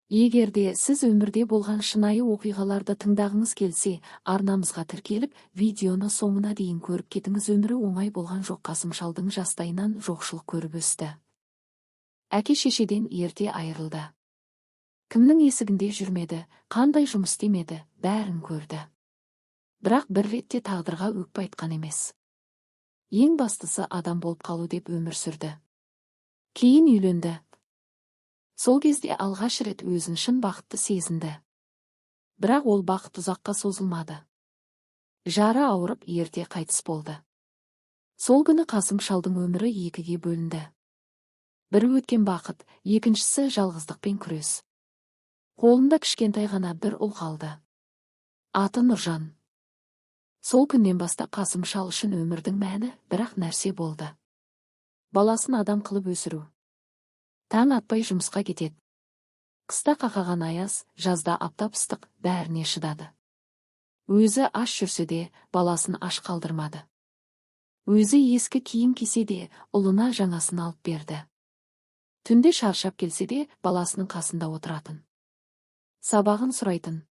Егерде сіз өмірде болған шынайы оқиғаларды тыңдағыңыз келсе, арнамызға тіркеліп, видеоны соңына дейін көріп кетіңіз. Өмірі оңай болған жоқ. Қасым шалдың жастайынан жоқшылық көріп өсті. Әке-шешеден ерте айырылды. Кімнің есігінде жүрмеді, қандай жұмыс істемеді, бәрін көрді. Бірақ бір ретте тағдырға өкпе айтқан емес. Ең бастысы адам болып қалу деп өмір сүрді. Кейін үйленді. Сол кезде алғаш рет өзін шын бақытты сезінді. Бірақ ол бақыт ұзаққа созылмады. Жары ауырып ерте қайтыс болды. Сол күні Қасым шалдың өмірі екіге бөлінді. Бірі өткен бақыт, екіншісі жалғыздықпен күрес. Қолында кішкентай ғана бір ұл қалды. Аты Нұржан. Сол күннен бастап Қасым шал үшін өмірдің мәні бір-ақ нәрсе болды. Баласын адам қылып өсіру. Таң атпай жұмысқа кетеді. Қыста қақаған аяз, жазда аптап ыстық, бәріне шыдады. Өзі аш жүрсе де, баласын аш қалдырмады. Өзі ескі киім кисе де, ұлына жаңасын алып берді. Түнде шаршап келсе де, баласының қасында отыратын. Сабағын сұрайтын.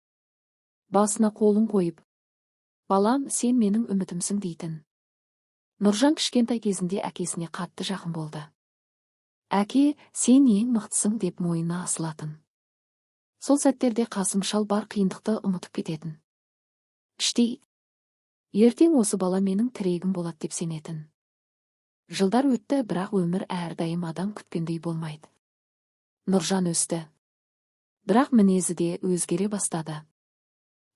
Басына қолын қойып, балам, сен менің үмітімсің дейтін. Нұржан кішкентай кезінде әкесіне қатты жақын болды. Әке, сен ең мықтысың деп мойнына асылатын. Сол сәттерде Қасым шал бар қиындықты ұмытып кететін. Іштей, ертең осы бала менің тірегім болады деп сенетін. Жылдар өтті, бірақ өмір әрдайым адам күткендей болмайды. Нұржан өсті. Бірақ мінезі де өзгере бастады.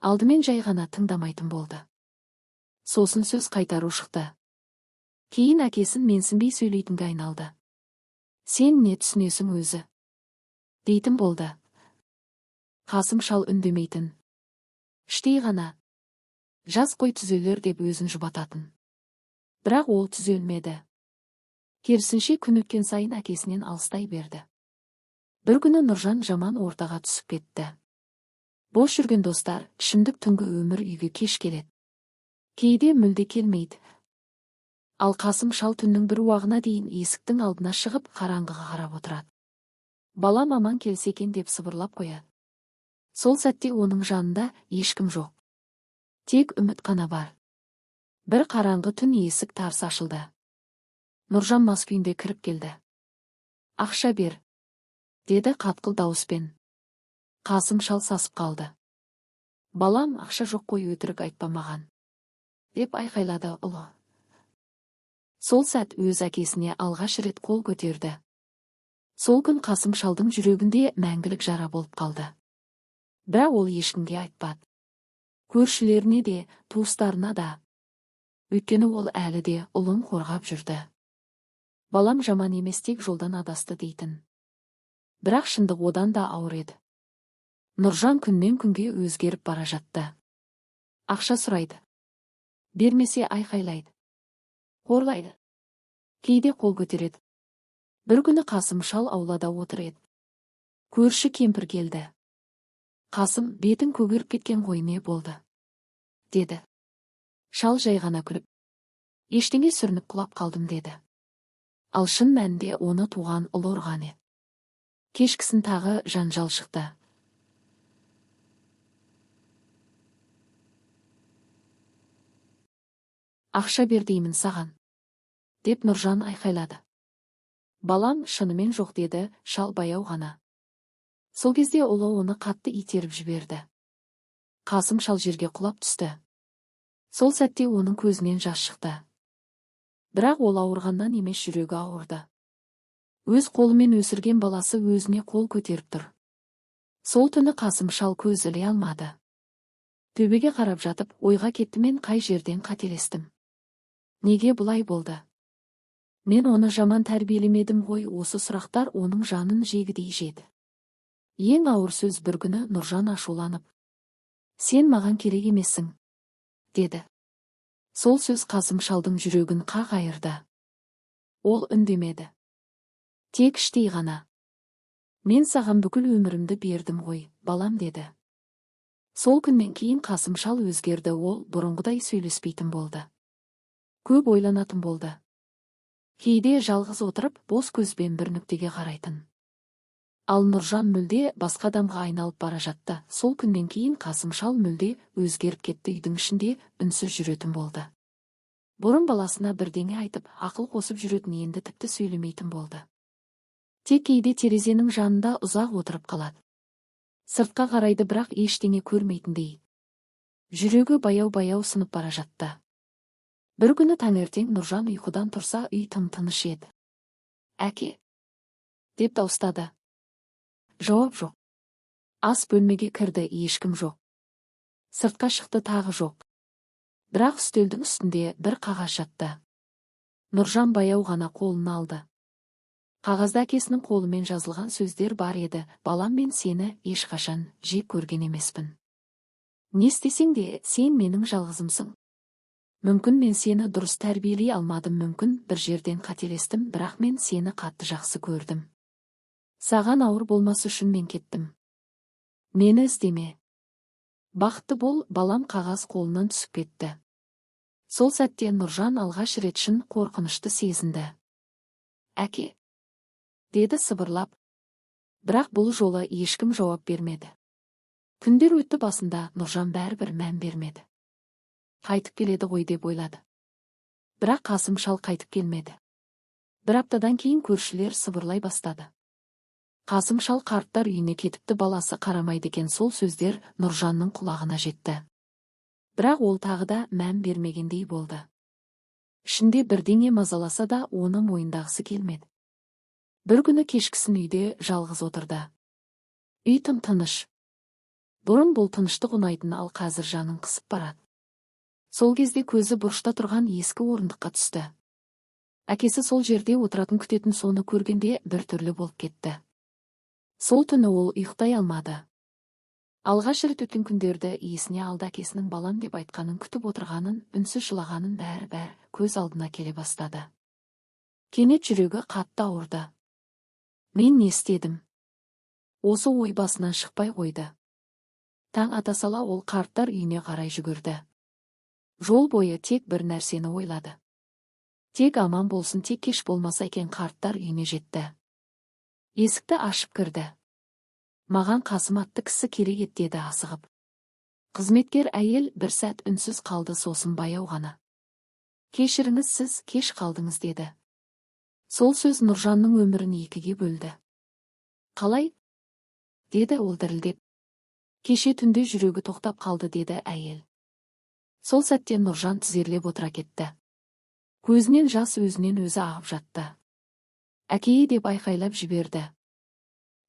Алдымен жай ғана тыңдамайтын болды. Сосын сөз қайтару шықты. Кейін әкесін менсінбей сөйлейтінге айналды. Сен не түсінесің өзі? Дейтін болды. Қасым шал үндемейтін. Іштей ғана. Жас қой түзелер деп өзін жұбататын. Бірақ ол түзелмеді. Керісінше күн өткен сайын әкесінен алыстай берді. Бір күні Нұржан жаман ортаға түсіп кетті. Бос жүрген достар, ішімдік түнгі өмір үйге кеш келеді. Кейде мүлде келмейді. Ал Қасым шал түннің бір уағына дейін есіктің алдына шығып қараңғыға қарап отырады. Балам аман келсе екен деп сыбырлап қояды. Сол сәтте оның жанында ешкім жоқ. Тек үміт қана бар. Бір қараңғы түн есік тарс ашылды. Нұржан мас күйінде кіріп келді. Ақша бер, деді қатқыл дауыспен. Қасым шал сасып қалды. Балам, ақша жоқ қой, өтірік айтпа маған, деп айқайлады ұлы. Сол сәт өз әкесіне алғаш рет қол көтерді. Сол күн Қасым шалдың жүрегінде мәңгілік жара болып қалды. Бірақ ол ешкімге айтпады. Көршілеріне де, туыстарына да. Өйткені ол әлі де ұлын қорғап жүрді. Балам жаман емес, тек жолдан адасты дейтін. Бірақ шындық одан да ауыр еді. Нұржан күннен күнге өзгеріп бара жатты. Ақша сұрайды. Бермесе айқайлайды. Қорлайды. Кейде қол көтереді. Бір күні Қасым шал аулада отыр еді. Көрші кемпір келді. Қасым, бетің көгеріп кеткен ғой, не болды? Деді. Шал жай ғана күліп, ештеңе, сүрініп құлап қалдым деді. Ал шын мәнінде оны туған ұлы ұрған еді. Кешкісін тағы жанжал шықты. Ақша бер деймін саған, деп Нұржан айқайлады. Балам, шынымен жоқ, деді шал баяу ғана. Сол кезде ұлы оны қатты итеріп жіберді. Қасым шал жерге құлап түсті. Сол сәтте оның көзінен жас шықты. Бірақ ол ауырғаннан емес, жүрегі ауырды. Өз қолымен өсірген баласы өзіне қол көтеріп тұр. Сол түні Қасым шал көз іле алмады. Төбеге қарап жатып, ойға кетті, мен қай жерден қателестім? Неге бұлай болды? Мен оны жаман тәрбиелемедім ғой. Осы сұрақтар оның жанын жегідей жеді. Ең ауыр сөз бір күні Нұржан ашуланып, сен маған керек емессің, деді. Сол сөз Қасым шалдың жүрегін қақ айырды. Ол үндемеді. Тек іштей ғана. Мен саған бүкіл өмірімді бердім ғой, балам, деді. Сол күннен кейін Қасым шал өзгерді. Ол бұрынғыдай сөйлеспейтін болды. Көп ойланатын болды. Кейде жалғыз отырып, бос көзбен бір нүктеге қарайтын. Ал Нұржан мүлде басқа адамға айналып бара жатты. Сол күннен кейін Қасым шал мүлде өзгеріп кетті, үйдің ішінде үнсіз жүретін болды. Бұрын баласына бірдеңе айтып, ақыл қосып жүретін енді тіпті сөйлемейтін болды. Тек кейде терезенің жанында ұзақ отырып қалады. Сыртқа қарайды, бірақ ештеңе көрмейтіндей. Жүрегі баяу-баяу сынып бара жатты. Бір күні таңертең Нұржан ұйқыдан тұрса, үй тым-тыныш еді. «Әке!» деп дауыстады. Жауап жоқ. Ас бөлмеге кірді, ешкім жоқ. Сыртқа шықты, тағы жоқ. Бірақ үстелдің үстінде бір қағаз жатты. Нұржан баяу ғана қолына алды. Қағазда әкесінің қолымен жазылған сөздер бар еді. «Балам, мен сені ешқашан жек көрген емеспін. Не істесең де сен менің жалғызымсың. Мүмкін мен сені дұрыс тәрбиелей алмадым, мүмкін бір жерден қателестім, бірақ мен сені қатты жақсы көрдім. Саған ауыр болмас үшін мен кеттім. Мені іздеме. Бақытты бол, балам». Қағаз қолынан түсіп кетті. Сол сәтте Нұржан алғаш рет шын қорқынышты сезінді. «Әке!» деді сыбырлап. Бірақ бұл жолы ешкім жауап бермеді. Күндер өтті, басында Нұржан бәрібір мән бермеді. Қайтып келеді ғой деп ойлады. Бірақ Қасым шал қайтып келмеді. Бір аптадан кейін көршілер сыбырлай бастады. Қасым шал қарттар үйіне кетіпті, баласы қарамайды екен. Сол сөздер Нұржанның құлағына жетті. Бірақ ол тағы да мән бермегендей болды. Ішінде бірдеңе мазаласа да оны мойындағысы келмеді. Бір күні кешкісін үйде жалғыз отырды. Үй тым-тыныш. Бұрын бұл тыныштық ұнайтын, ал қазір жанын қысып барады. Сол кезде көзі бұрышта тұрған ескі орындыққа түсті. Әкесі сол жерде отыратын, күтетін, соны көргенде бір түрлі болып кетті. Сол түні ол ұйықтай алмады. Алғаш рет өткен күндерді есіне алды. Әкесінің балам деп айтқанын, күтіп отырғанын, үнсіз жылағанын бәрі көз алдына келе бастады. Кенет жүрегі қатты ауырды. Мен не істедім? Осы ой басынан шықпай қойды. Таң ата сала ол қарттар үйіне қарай жүгірді. Жол бойы тек бір нәрсені ойлады. Тек аман болсын, тек кеш болмаса екен. Қарттар үйіне жетті. Есікті ашып кірді. Маған Қасым атты кісі керек ет, деді асығып. Қызметкер әйел бір сәт үнсіз қалды, сосын баяу ғана: «Кешіріңіз, сіз кеш қалдыңыз», деді. Сол сөз Нұржанның өмірін екіге бөлді. «Қалай?» деді ол дірілдеп. «Кеше түнде жүрегі тоқтап қалды», деді әйел. Сол сәтте Нұржан тізерлеп отыра кетті. Көзінен жас өзінен өзі ағып жатты. «Әке!» деп айқайлап жіберді.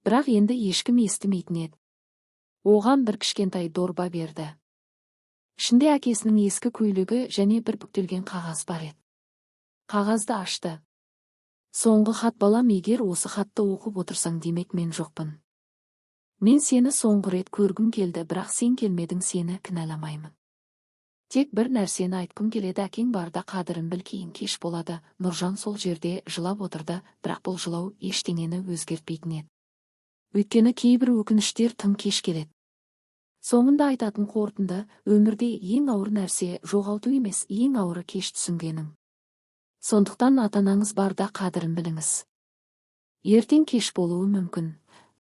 Бірақ енді ешкім естімейтін еді. Оған бір кішкентай дорба берді. Ішінде әкесінің ескі көйлегі және бір бүктелген қағаз бар еді. Қағазды ашты. «Соңғы хат, балам, егер осы хатты оқып отырсаң, демек мен жоқпын. Мен сені соңғы рет көргім келді, бірақ сен келмедің, сені кінәламаймын. Тек бір нәрсені айтқым келеді, әкең барда қадірін біл, кейін кеш болады». Нұржан сол жерде жылап отырды, бірақ бұл жылау ештеңені өзгертпейтін еді. Өйткені кейбір өкініштер тым кеш келеді. Соңында айтатын қорытынды: өмірде ең ауыр нәрсе жоғалту емес, ең ауыры кеш түсінгенің. Сондықтан ата-анаңыз барда қадірін біліңіз. Ертең кеш болуы мүмкін.